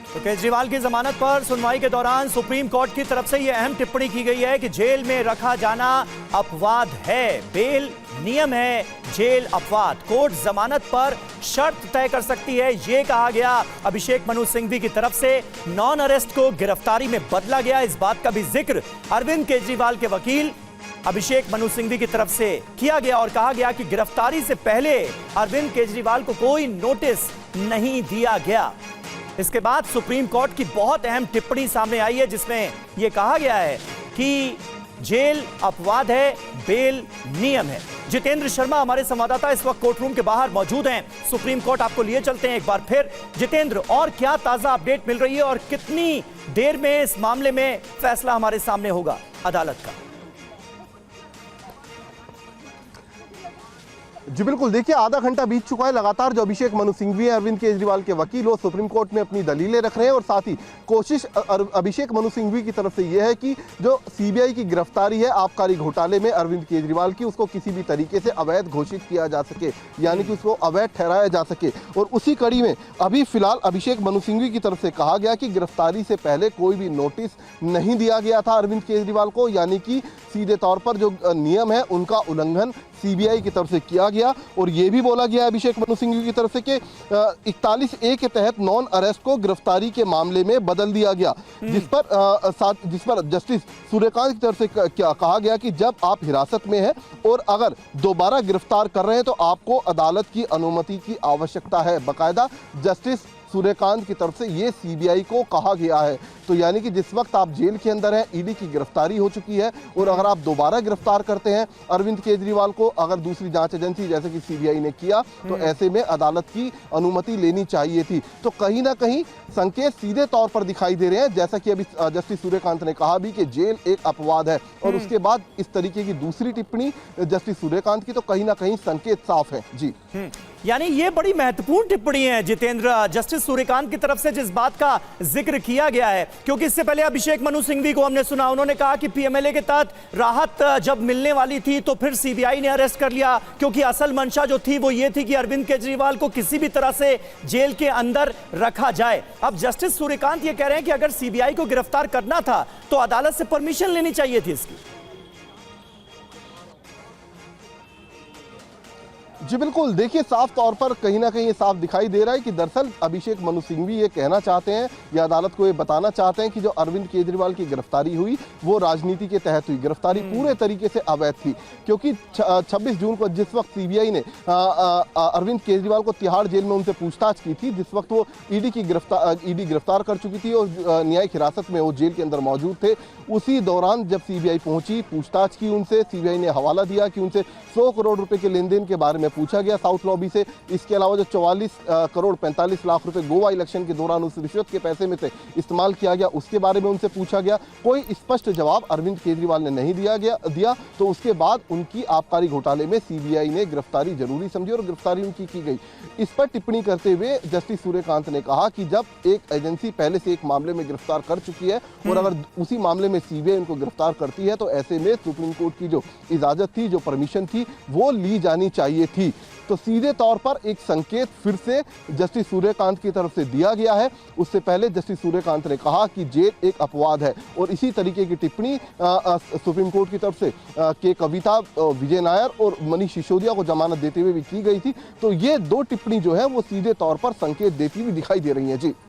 तो केजरीवाल की जमानत पर सुनवाई के दौरान सुप्रीम कोर्ट की तरफ से यह अहम टिप्पणी की गई है कि जेल में रखा जाना अपवाद है, बेल नियम है, जेल अपवाद। कोर्ट जमानत पर शर्त तय कर सकती है, यह कहा गया। अभिषेक मनु सिंघवी की तरफ से नॉन अरेस्ट को गिरफ्तारी में बदला गया। इस बात का भी जिक्र अरविंद केजरीवाल के वकील अभिषेक मनु सिंघवी की तरफ से किया गया और कहा गया कि गिरफ्तारी से पहले अरविंद केजरीवाल को कोई नोटिस नहीं दिया गया। इसके बाद सुप्रीम कोर्ट की बहुत अहम टिप्पणी सामने आई है जिसमें यह कहा गया है कि जेल अपवाद है, बेल नियम है। जितेंद्र शर्मा हमारे संवाददाता इस वक्त कोर्ट रूम के बाहर मौजूद हैं। सुप्रीम कोर्ट आपको लिए चलते हैं एक बार फिर। जितेंद्र, और क्या ताजा अपडेट मिल रही है और कितनी देर में इस मामले में फैसला हमारे सामने होगा अदालत का? जी बिल्कुल, देखिए आधा घंटा बीत चुका है। लगातार जो अभिषेक मनु सिंघवी है, अरविंद केजरीवाल के वकील, वो सुप्रीम कोर्ट में अपनी दलीलें रख रहे हैं और साथ ही कोशिश अभिषेक मनु सिंघवी की तरफ से यह है कि जो सीबीआई की गिरफ्तारी है आबकारी घोटाले में अरविंद केजरीवाल की, उसको किसी भी तरीके से अवैध घोषित किया जा सके, यानी कि उसको अवैध ठहराया जा सके। और उसी कड़ी में अभी फिलहाल अभिषेक मनु सिंघवी की तरफ से कहा गया कि गिरफ्तारी से पहले कोई भी नोटिस नहीं दिया गया था अरविंद केजरीवाल को, यानी कि सीधे तौर पर जो नियम है उनका उल्लंघन सीबीआई की तरफ से किया गया। और यह भी बोला गया अभिषेक मनु सिंघवी की तरफ से कि 41A के तहत नॉन अरेस्ट को गिरफ्तारी के मामले में बदल दिया गया, जिस पर जस्टिस सूर्यकांत की तरफ से क्या कहा गया कि जब आप हिरासत में हैं और अगर दोबारा गिरफ्तार कर रहे हैं तो आपको अदालत की अनुमति की आवश्यकता है। बाकायदा जस्टिस सूर्यकांत की तरफ से ये सीबीआई को कहा गया है। तो यानी कि जिस वक्त आप जेल के अंदर हैं, ईडी की गिरफ्तारी हो चुकी है और अगर आप दोबारा गिरफ्तार करते हैं अरविंद केजरीवाल को, अगर दूसरी जांच एजेंसी जैसे कि सीबीआई ने किया, तो ऐसे में अदालत की अनुमति लेनी चाहिए थी। तो कहीं ना कहीं संकेत सीधे तौर पर दिखाई दे रहे हैं, जैसा कि अभी जस्टिस सूर्यकांत ने कहा भी कि जेल एक अपवाद है। और उसके बाद इस तरीके की दूसरी टिप्पणी जस्टिस सूर्यकांत की, तो कहीं ना कहीं संकेत साफ है। जी, यानी ये बड़ी महत्वपूर्ण टिप्पणी है जितेंद्र, जस्टिस सूर्यकांत की तरफ से जिस बात का जिक्र किया गया है, क्योंकि इससे पहले अभिषेक मनु सिंघवी को हमने सुना, उन्होंने कहा कि पीएमएलए के तहत राहत जब मिलने वाली थी तो फिर सीबीआई ने अरेस्ट कर लिया, क्योंकि असल मंशा जो थी वो ये थी कि अरविंद केजरीवाल को किसी भी तरह से जेल के अंदर रखा जाए। अब जस्टिस सूर्यकांत ये कह रहे हैं कि अगर सीबीआई को गिरफ्तार करना था तो अदालत से परमिशन लेनी चाहिए थी इसकी। जी बिल्कुल, देखिए साफ तौर पर कहीं ना कहीं ये साफ दिखाई दे रहा है कि दरअसल अभिषेक मनु सिंघवी ये कहना चाहते हैं या अदालत को ये बताना चाहते हैं कि जो अरविंद केजरीवाल की गिरफ्तारी हुई वो राजनीति के तहत हुई। गिरफ्तारी पूरे तरीके से अवैध थी, क्योंकि 26 जून को जिस वक्त सीबीआई ने अरविंद केजरीवाल को तिहाड़ जेल में उनसे पूछताछ की थी, जिस वक्त वो ईडी गिरफ्तार कर चुकी थी और न्यायिक हिरासत में वो जेल के अंदर मौजूद थे, उसी दौरान जब सीबीआई पहुंची, पूछताछ की उनसे, सीबीआई ने हवाला दिया कि उनसे 100 करोड़ रुपए के लेन देन के बारे में पूछा गया साउथ लॉबी से। इसके अलावा जो 44 करोड़ 45 लाख रुपए गोवा इलेक्शन के दौरान उस रिश्वत के पैसे में से इस्तेमाल किया गया, उसके बारे में उनसे पूछा गया। कोई स्पष्ट जवाब अरविंद केजरीवाल ने नहीं दिया। तो उसके बाद उनकी आबकारी घोटाले में सीबीआई ने गिरफ्तारी जरूरी समझी और गिरफ्तारी उनकी की गई। इस पर टिप्पणी करते हुए जस्टिस सूर्यकांत ने कहा कि जब एक एजेंसी पहले से एक मामले में गिरफ्तार कर चुकी है और अगर उसी मामले में सीबीआई उनको गिरफ्तार करती है तो ऐसे में सुप्रीम कोर्ट की जो इजाजत थी, जो परमिशन थी, वो ली जानी चाहिए थी। तो सीधे तौर पर एक संकेत फिर से जस्टिस सूर्यकांत की तरफ से दिया गया है। उससे पहले जस्टिस सूर्यकांत ने कहा कि जेल एक अपवाद है और इसी तरीके की टिप्पणी सुप्रीम कोर्ट की तरफ से के कविता, विजय नायर और मनीष सिसोदिया को जमानत देते हुए भी की गई थी। तो ये दो टिप्पणी जो है वो सीधे तौर पर संकेत देती हुई दिखाई दे रही है। जी।